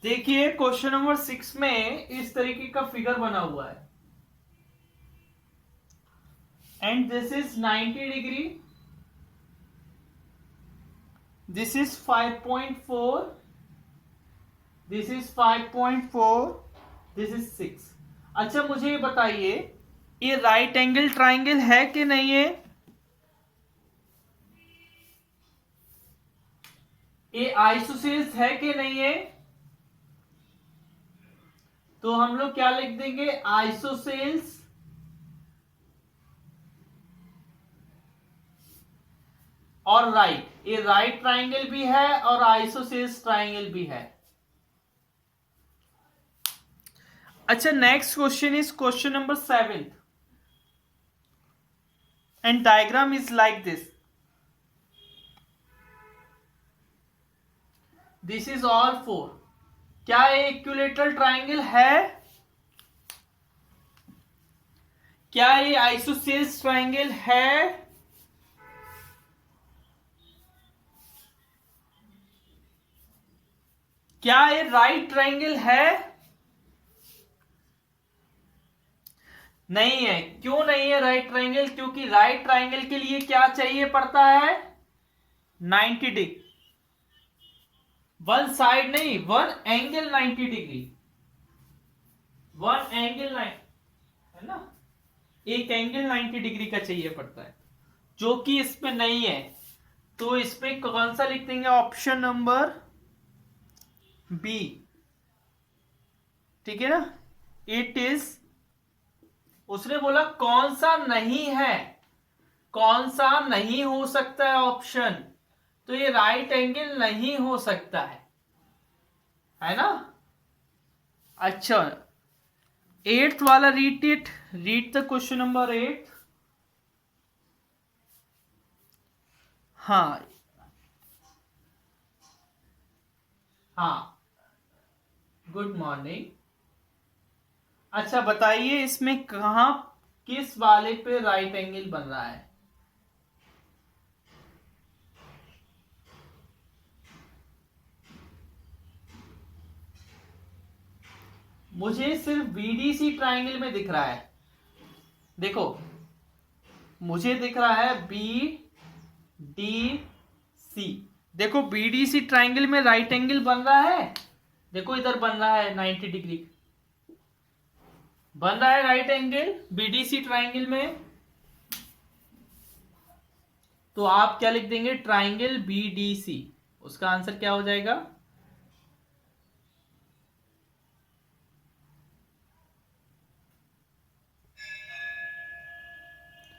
देखिए question number 6 में इस तरीके का फिगर बना हुआ है and this is 90 degree, this is 5.4, this is 5.4, this is 6। अच्छा मुझे ये बताइए, ये राइट एंगल ट्राइंगल है कि नहीं है? ये आइसोसेल्स है कि नहीं है? तो हम लोग क्या लिख देंगे? आइसोसेल्स और राइट। ये राइट ट्राइंगल भी है और आइसोसेल्स ट्राइंगल भी है। अच्छा next question is question number 7 and diagram is like this. This is all four. क्या ये इक्विलेटरल ट्राइंगल है? क्या ये आइसोसेल्स ट्राइंगल है? क्या ये राइट ट्राइंगल है? नहीं है। क्यों नहीं है राइट ट्राइंगल? क्योंकि राइट ट्राइंगल के लिए क्या चाहिए पड़ता है? 90 डिग्री। वन साइड नहीं, one angle 90 degree. One angle है ना, एक एंगल 90 डिग्री का चाहिए पड़ता है, जो कि इसमें नहीं है। तो इसमें कौन सा लिख देंगे? Option number B. ठीक है ना? इट इज, उसने बोला कौन सा नहीं है, कौन सा नहीं हो सकता है ऑप्शन, तो ये राइट एंगल नहीं हो सकता है ना? अच्छा एट्थ वाला read it, read the question number 8। हाँ हाँ, गुड मॉर्निंग। अच्छा बताइए इसमें कहा, किस वाले पे राइट एंगल बन रहा है? मुझे सिर्फ बीडीसी ट्राइंगल में दिख रहा है। देखो मुझे दिख रहा है बी डी सी। देखो बीडीसी ट्राइंगल में राइट एंगल बन रहा है। देखो इधर बन रहा है 90 डिग्री बन रहा है राइट एंगल बीडीसी ट्राइंगल में। तो आप क्या लिख देंगे? Triangle BDC. उसका आंसर क्या हो जाएगा?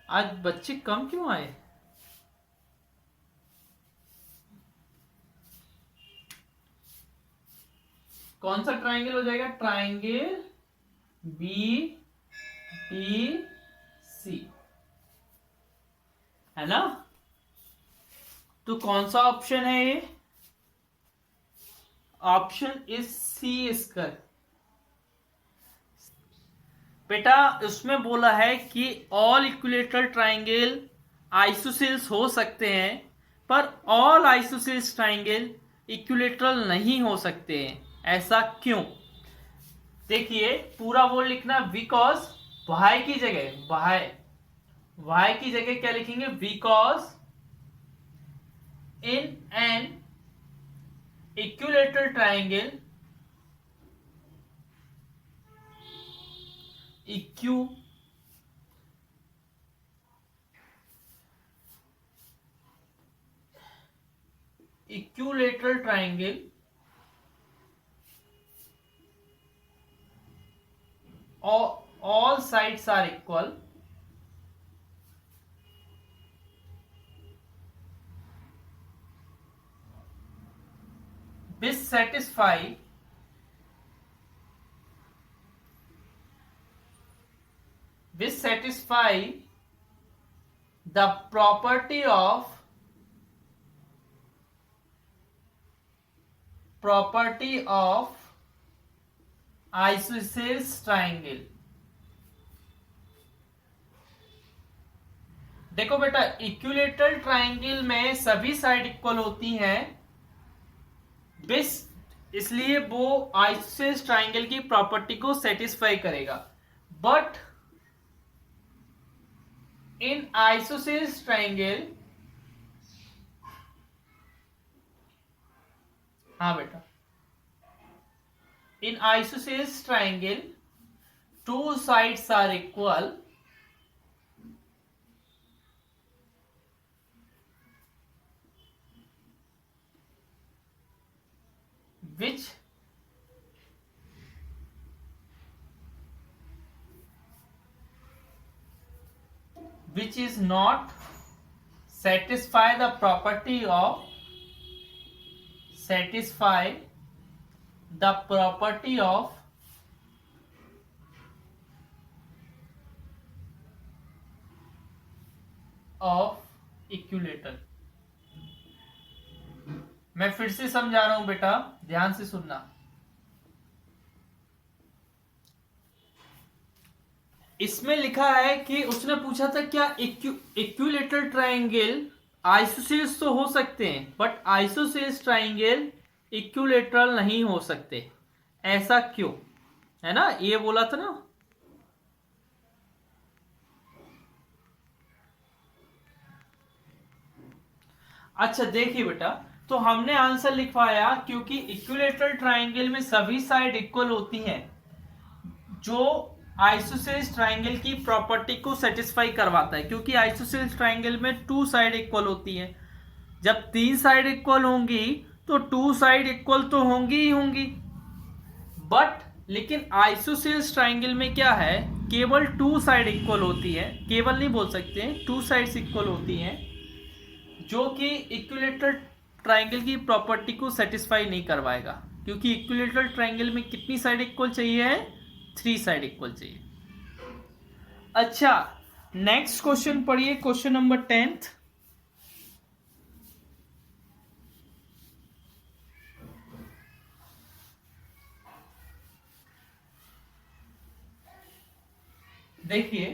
आज बच्चे कम क्यों आए? कौन सा ट्राइंगल हो जाएगा? ट्राइंगल बी डी सी, है ना? तो कौन सा ऑप्शन है ये? ऑप्शन इज सी इसका। बेटा उसमें बोला है कि ऑल इक्विलेटरल ट्राइंगल आइसोसेल्स हो सकते हैं, पर ऑल आइसोसेल्स ट्राइंगल इक्विलेटरल नहीं हो सकते हैं। ऐसा क्यों? देखिए पूरा वो लिखना, बिकॉज वाई की जगह, वाई की जगह क्या लिखेंगे? Because in an equilateral triangle, equilateral triangle all sides are equal, which satisfy the property of isosceles triangle। देखो बेटा इक्विलेटरल ट्राइंगल में सभी साइड इक्वल होती हैं, इसलिए वो आइसोसेल्स ट्राइंगल की प्रॉपर्टी को सेटिस्फाई करेगा। बट इन आइसोसेल्स ट्राइंगल, हाँ बेटा, in isosceles triangle two sides are equal which is not satisfy the property of equilateral. मैं फिर से समझा रहा हूं बेटा, ध्यान से सुनना। इसमें लिखा है कि उसने पूछा था क्या इक्विलेटरल ट्राइंगल आइसोसेल्स तो हो सकते हैं बट आइसोसेल्स ट्राइंगल इक्विलेटरल नहीं हो सकते, ऐसा क्यों, है ना, ये बोला था ना। अच्छा देखिए बेटा, तो हमने आंसर लिखवाया क्योंकि इक्विलेटरल ट्राइंगल में सभी साइड इक्वल होती हैं, जो आइसोसेल्स ट्राइंगल की प्रॉपर्टी को सेटिस्फाई करवाता है, क्योंकि आइसोसेल्स ट्राइंगल में टू साइड इक्वल होती है। जब तीन साइड इक्वल होंगी तो टू साइड इक्वल तो होंगी ही होंगी। बट लेकिन आइसोसेल्स ट्राइंगल में क्या है, केवल टू साइड इक्वल होती है, केवल नहीं बोल सकते, टू साइड्स इक्वल होती हैं, जो कि इक्विलेटरल ट्राइंगल की प्रॉपर्टी को सेटिस्फाई नहीं करवाएगा, क्योंकि इक्विलेटरल ट्राइंगल में कितनी साइड इक्वल चाहिए है, थ्री साइड इक्वल चाहिए। अच्छा नेक्स्ट क्वेश्चन पढ़िए, क्वेश्चन नंबर 10th। देखिए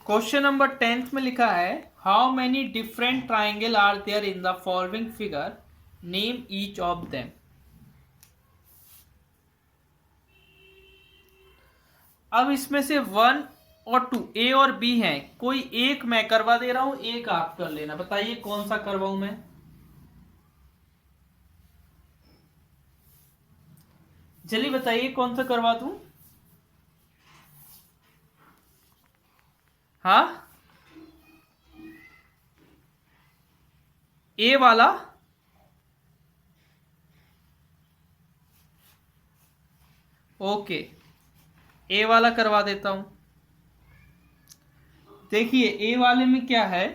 क्वेश्चन नंबर 10th में लिखा है, how many different triangle are there in the following figure, name each of them. अब इसमें से 1 और 2 ए और बी हैं, कोई एक मैं करवा दे रहा हूं, एक आप कर लेना। बताइए कौन सा करवाऊं मैं, जल्दी बताइए कौन सा करवा दूं। हाँ ए वाला, ओके ए वाला करवा देता हूं। देखिए ए वाले में क्या है,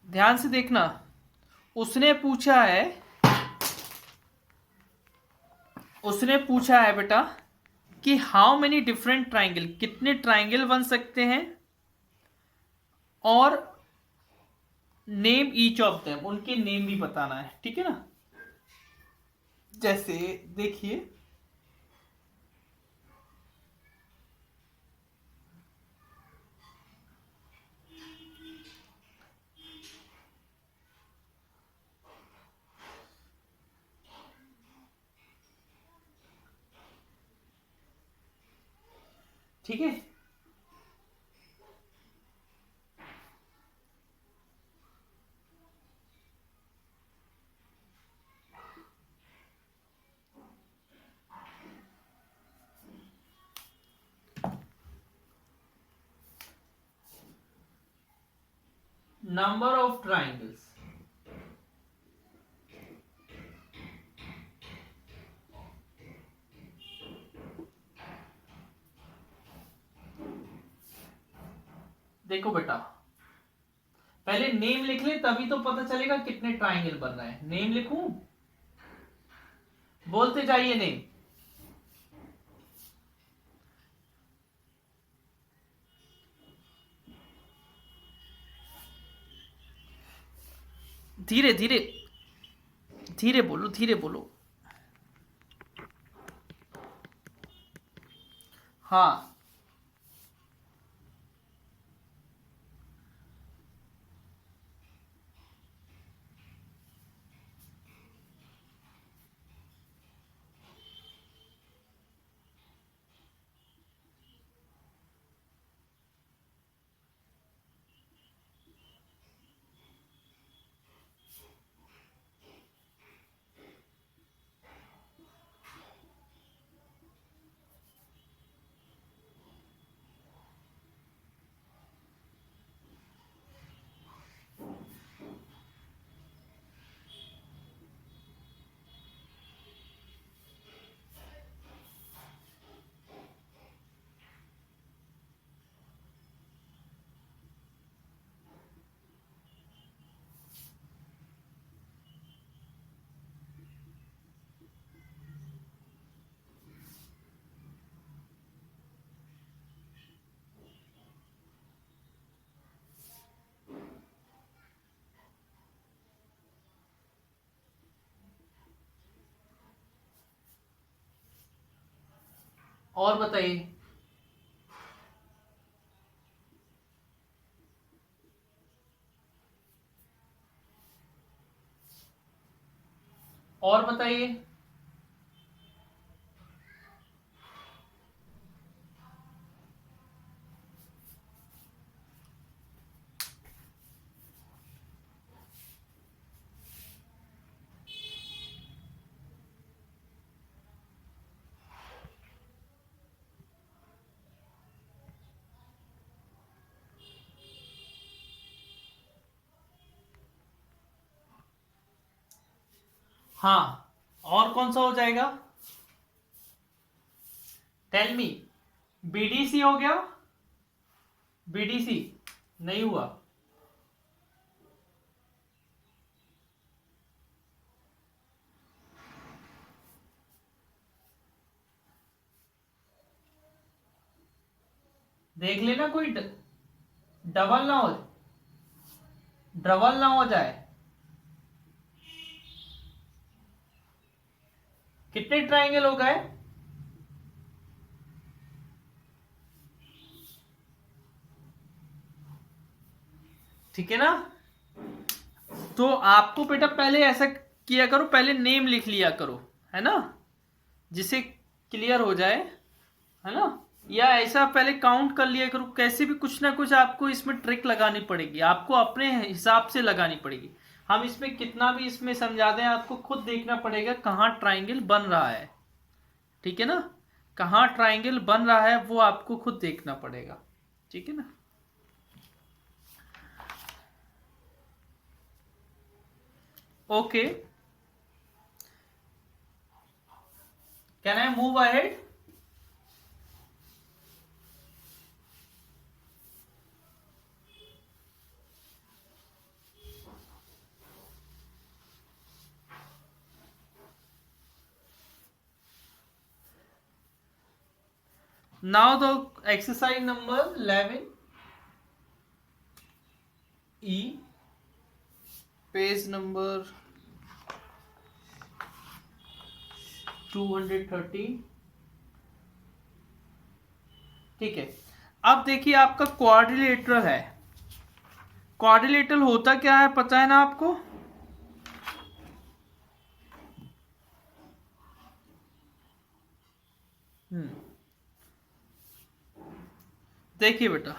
ध्यान से देखना। उसने पूछा है बेटा कि हाउ मेनी डिफरेंट ट्राइंगल, कितने ट्राइंगल बन सकते हैं, और नेम ईच ऑफ देम, उनके नेम भी बताना है, ठीक है ना। जैसे देखिए ठीक है, नंबर ऑफ ट्राइंगल्स, देखो बेटा पहले नेम लिख ले तभी तो पता चलेगा कितने ट्राइंगल बन रहे हैं। नेम लिखूं, बोलते जाइए नेम। धीरे धीरे धीरे बोलो, धीरे बोलो। हाँ और बताइए। और बताइए। हाँ, और कौन सा हो जाएगा? Tell me. बीडीसी हो गया। बीडीसी नहीं हुआ। देख लेना कोई डबल ना हो, डबल ना हो जाए। कितने ट्राइंगल हो गए? ठीक है ना। तो आपको बेटा पहले ऐसा किया करो, पहले नेम लिख लिया करो, है ना, जिससे क्लियर हो जाए, है ना। या ऐसा पहले काउंट कर लिया करो, कैसे भी कुछ ना कुछ आपको इसमें ट्रिक लगानी पड़ेगी, आपको अपने हिसाब से लगानी पड़ेगी। हम इसमें कितना भी इसमें समझा दें, आपको खुद देखना पड़ेगा कहाँ ट्राइंगल बन रहा है। ठीक है ना, कहाँ ट्राइंगल बन रहा है वो आपको खुद देखना पड़ेगा। ठीक है ना। Okay, can I move ahead? Now the exercise number 11 E, page number 213। ठीक है, अब देखिए आपका क्वाड्रिलेटरल है। क्वाड्रिलेटरल होता क्या है पता है ना आपको? देखिए बेटा,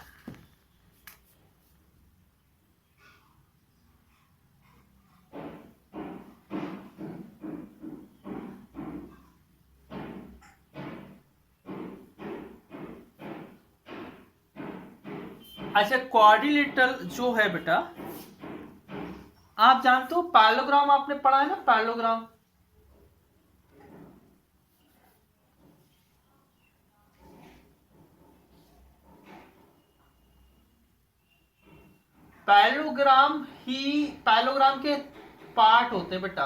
अच्छा क्वाड्रिलेटरल जो है बेटा, आप जानते हो पैरेललोग्राम आपने पढ़ा है ना, पैरेललोग्राम। पैरेललोग्राम ही, पैरेललोग्राम के पार्ट होते हैं बेटा।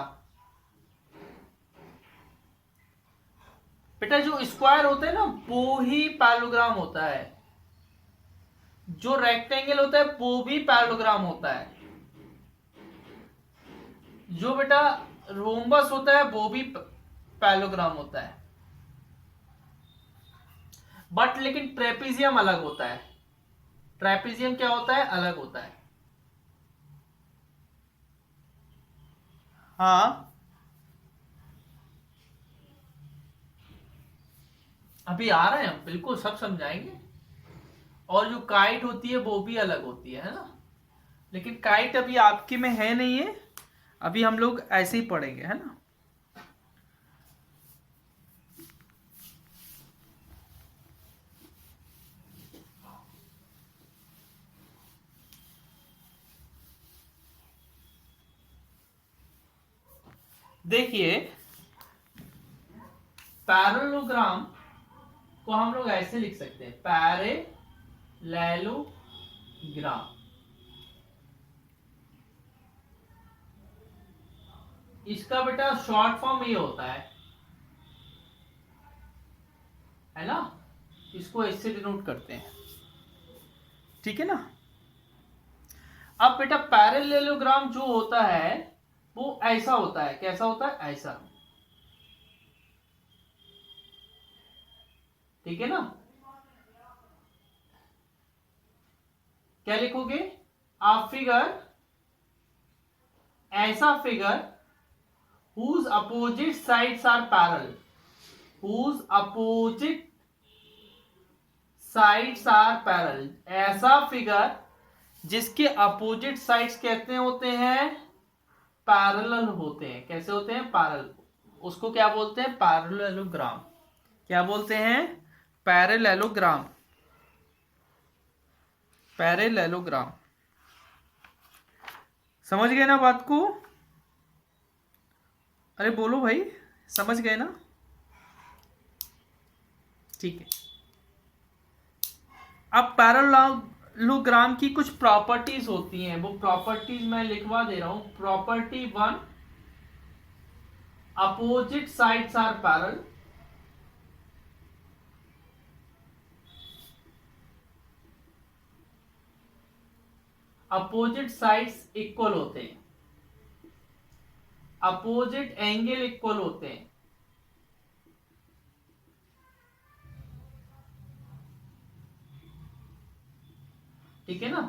बेटा जो स्क्वायर होते हैं ना वो ही पैरेललोग्राम होता है, जो रेक्टेंगल होता है वो भी पैरेललोग्राम होता है, जो बेटा रोम्बस होता है वो भी पैरेललोग्राम होता है। बट लेकिन ट्रेपीजियम अलग होता है। ट्रेपीजियम क्या होता है? अलग होता है। हाँ, अभी आ रहे हैं हम, बिल्कुल सब समझाएंगे। और जो काइट होती है वो भी अलग होती है ना, लेकिन काइट अभी आपके में है नहीं है, अभी हम लोग ऐसे ही पढ़ेंगे, है ना। देखिए पैरेललोग्राम को हम लोग ऐसे लिख सकते हैं, पैरेललोग्राम। इसका बेटा शॉर्ट फॉर्म ये होता है ना, इसको इससे डिनोट करते हैं। ठीक है ना। अब बेटा पैरेललोग्राम जो होता है वो ऐसा होता है, कैसा होता है? ऐसा। ठीक है ना। क्या लिखोगे? अ फिगर, ऐसा figure whose opposite sides are parallel, whose opposite sides are parallel, ऐसा फिगर जिसके अपोजिट साइड्स कहते होते हैं पैरेलल होते हैं। कैसे होते हैं? पैरेलल। उसको क्या बोलते हैं? पैरेललोग्राम। क्या बोलते हैं? पैरेललोग्राम। पैरेललोग्राम। समझ गए ना बात को? अरे बोलो भाई, समझ गए ना? ठीक है। अब पैरेललोग्राम की कुछ प्रॉपर्टीज होती हैं, वो प्रॉपर्टीज मैं लिखवा दे रहा हूं। Property 1, opposite sides are parallel. Opposite sides equal होते हैं, अपोजिट एंगल इक्वल होते हैं। ठीक है ना।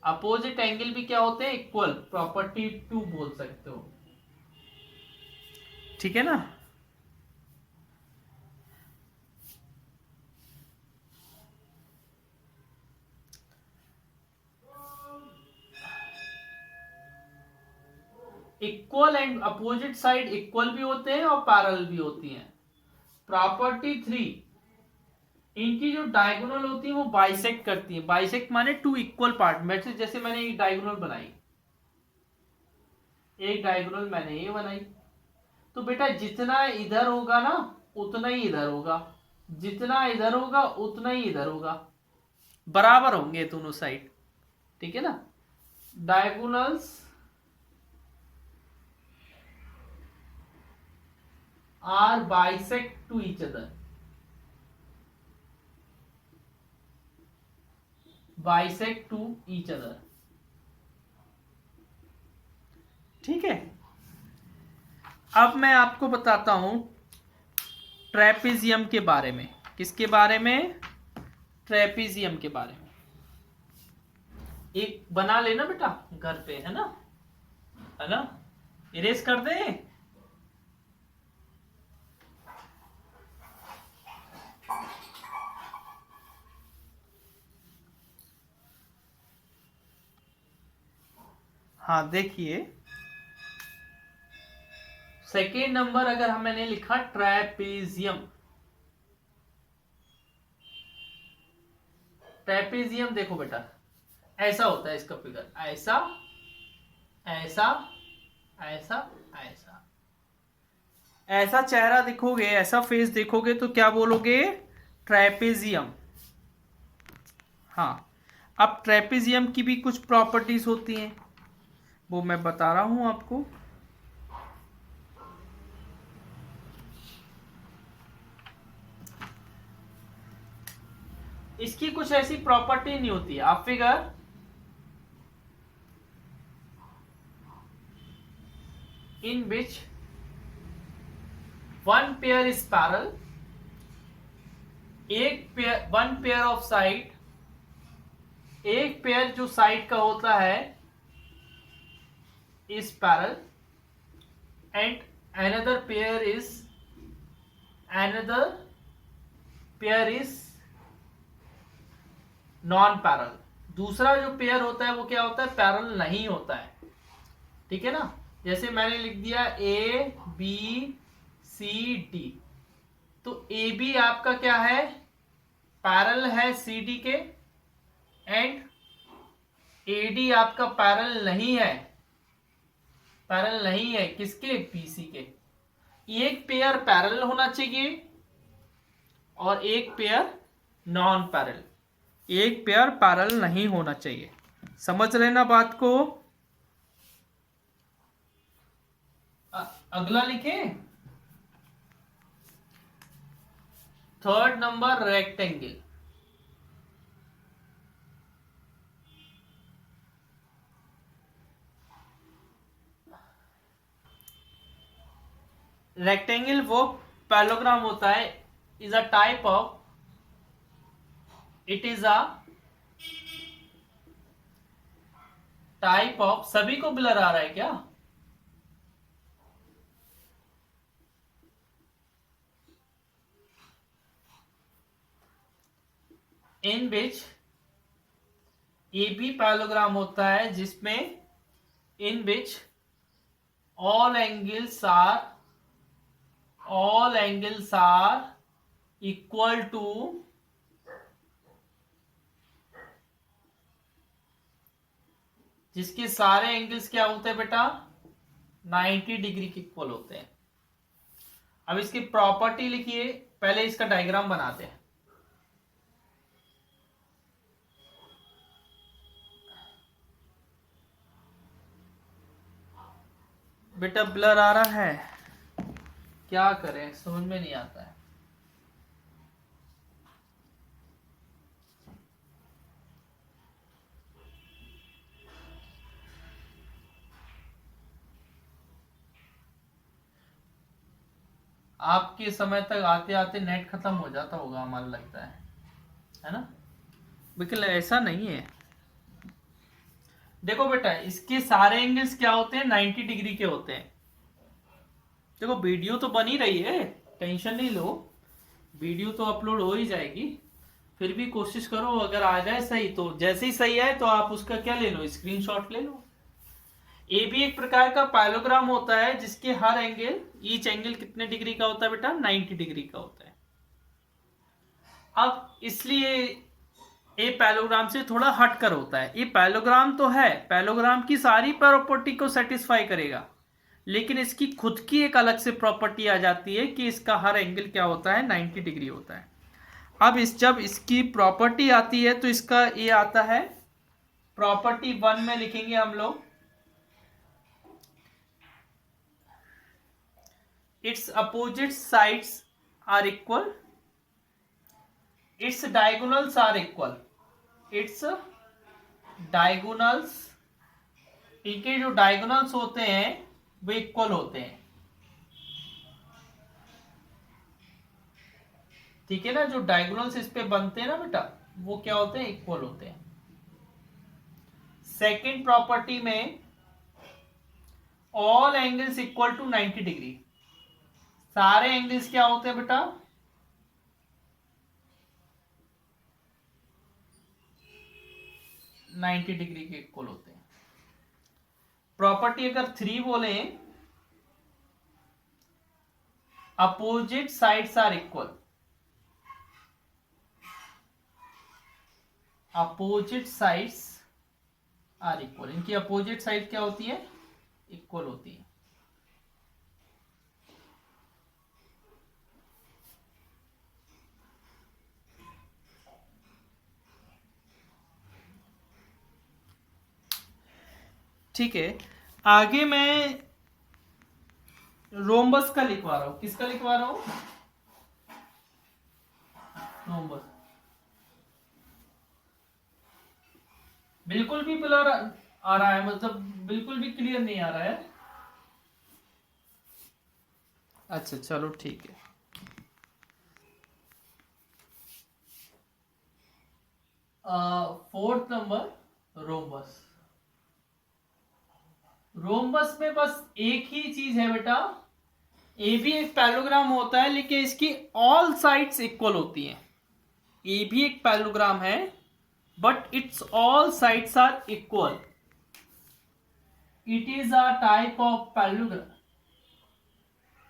अपोजिट एंगल भी क्या होते हैं? इक्वल। प्रॉपर्टी 2 बोल सकते हो। ठीक है ना। Equal and opposite side equal भी होते हैं और पैरेलल भी होती हैं। प्रॉपर्टी 3, इनकी जो डायगोनल होती है वो बाइसेक्ट करती है। बाइसेक्ट माने टू इक्वल पार्ट। जैसे मैंने एक डायगोनल बनाई, एक डायगोनल मैंने ये बनाई, तो बेटा जितना इधर होगा ना उतना ही इधर होगा, जितना इधर होगा उतना ही इधर होगा, बराबर होंगे दोनों साइड। ठीक है ना। Diagonals are bisect to each other, bisect to each other. ठीक है। अब मैं आपको बताता हूं ट्रेपेजियम के बारे में। किसके बारे में? ट्रेपेजियम के बारे में। एक बना लेना बेटा घर पे, है ना, है ना। इरेज कर दे। हाँ देखिए, सेकेंड नंबर अगर मैंने लिखा ट्रेपेजियम। ट्रेपेजियम देखो बेटा, ऐसा होता है इसका फिगर, ऐसा ऐसा ऐसा ऐसा। ऐसा चेहरा देखोगे, ऐसा फेस देखोगे तो क्या बोलोगे? ट्रेपेजियम। हाँ। अब ट्रेपेजियम की भी कुछ प्रॉपर्टीज होती हैं, वो मैं बता रहा हूं आपको। इसकी कुछ ऐसी प्रॉपर्टी नहीं होती। आप figure in which one pair is parallel, एक pair, one pair of side, एक पेयर जो साइड का होता है is parallel and another pair is another pair is non parallel. दूसरा जो पेयर होता है वो क्या होता है? पैरेलल नहीं होता है। ठीक है ना। जैसे मैंने लिख दिया ए बी सी डी, तो ए बी आपका क्या है? पैरेलल है सी डी के, एंड ए डी आपका पैरेलल नहीं है, पैरेलल नहीं है किसके? बी सी के। एक पेयर पैरेलल होना चाहिए और एक पेयर नॉन पैरेलल, एक पेयर पैरेलल नहीं होना चाहिए। समझ रहे ना बात को? अगला लिखे, थर्ड नंबर रेक्टेंगल। रेक्टेंगल वो पैलोग्राम होता है is a type of, it is a type of, सभी को ब्लर आ रहा है क्या? इन विच ए बी पैलोग्राम होता है जिसमें in which all angles are equal to, जिसके सारे एंगल्स क्या होते हैं बेटा? 90 डिग्री के इक्वल होते हैं। अब इसकी प्रॉपर्टी लिखिए, पहले इसका डायग्राम बनाते हैं। बेटा ब्लर आ रहा है, क्या करें, समझ में नहीं आता है। आपके समय तक आते आते नेट खत्म हो जाता होगा, हमारा लगता है ना? बिल्कुल ऐसा नहीं है। देखो बेटा, इसके सारे एंगल्स क्या होते हैं? 90 डिग्री के होते हैं। देखो वीडियो तो बनी रही है, टेंशन नहीं लो, वीडियो तो अपलोड हो ही जाएगी। फिर भी कोशिश करो, अगर आ जाए सही तो, जैसे ही सही आए तो आप उसका क्या ले लो, स्क्रीनशॉट ले लो। ए भी एक प्रकार का पैलोग्राम होता है जिसके हर एंगल, ईच एंगल कितने डिग्री का होता है बेटा? 90 डिग्री का होता है। अब इसलिए ए पैलोग्राम से थोड़ा हटकर होता है। ये पैलोग्राम तो है, पैलोग्राम की सारी प्रॉपर्टी को सेटिस्फाई करेगा, लेकिन इसकी खुद की एक अलग से प्रॉपर्टी आ जाती है कि इसका हर एंगल क्या होता है? 90 डिग्री होता है। अब जब इसकी प्रॉपर्टी आती है तो इसका ये आता है, प्रॉपर्टी 1 में लिखेंगे हम लोग, its opposite sides are equal, its diagonals are equal, its diagonals, इनके जो डायगोनल्स होते हैं वो इक्वल होते हैं। ठीक है ना? जो डायगोनल्स इस पे बनते हैं ना बेटा, वो क्या होते हैं? इक्वल होते हैं। सेकेंड प्रॉपर्टी में all angles equal to 90 degree, सारे एंगल्स क्या होते हैं बेटा? 90 डिग्री के इक्वल होते हैं। प्रॉपर्टी अगर 3 बोले, opposite sides are equal, opposite sides are equal, इनकी अपोजिट साइड क्या होती है? इक्वल होती है। ठीक है, आगे मैं रोम्बस का लिखवा रहा हूं। किसका लिखवा रहा हूं? रोम्बस। बिल्कुल भी ब्लर आ रहा है, मतलब बिल्कुल भी क्लियर नहीं आ रहा है। अच्छा चलो ठीक है। Fourth number rhombus. रोम्बस में बस एक ही चीज है बेटा, ए भी एक पैलोग्राम होता है लेकिन इसकी ऑल साइड्स इक्वल होती हैं। ए भी एक पैलोग्राम है but its all sides are equal. It is a type of parallelogram,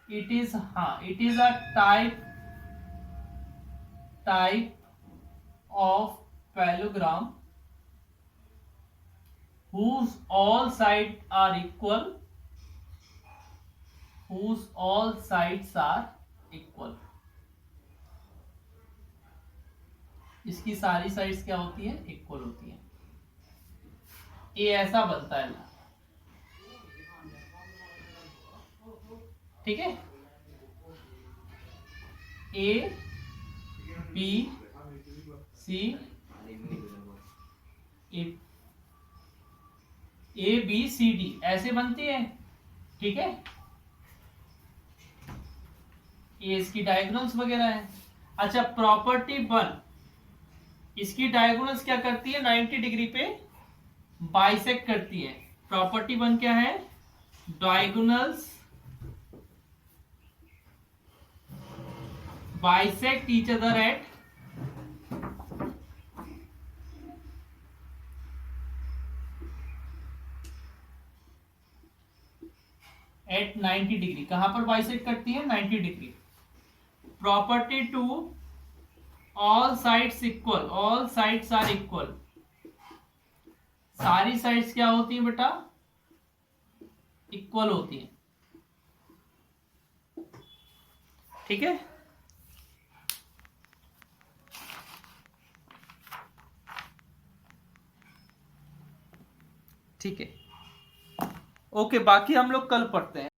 it is a type of parallelogram whose all sides are equal, whose all sides are equal। इसकी सारी sides क्या होती है? इक्वल होती है। ये ऐसा बनता है, ठीक है? A B C, A B C D ऐसे बनती है, ठीक है? ये इसकी डायगोनल्स वगैरह है। अच्छा, प्रॉपर्टी 1, इसकी डायगोनल्स क्या करती है, 90 डिग्री पे बाइसेक्ट करती है। प्रॉपर्टी 1 क्या है, diagonals bisect each other at 90 degree. कहां पर बाइसेक्ट करती है, 90 degree. Property 2, all sides equal, all sides are equal. सारी साइड्स क्या होती हैं बेटा, इक्वल होती हैं। ठीक है, ठीक है, ओके। बाकी हम लोग कल पढ़ते हैं।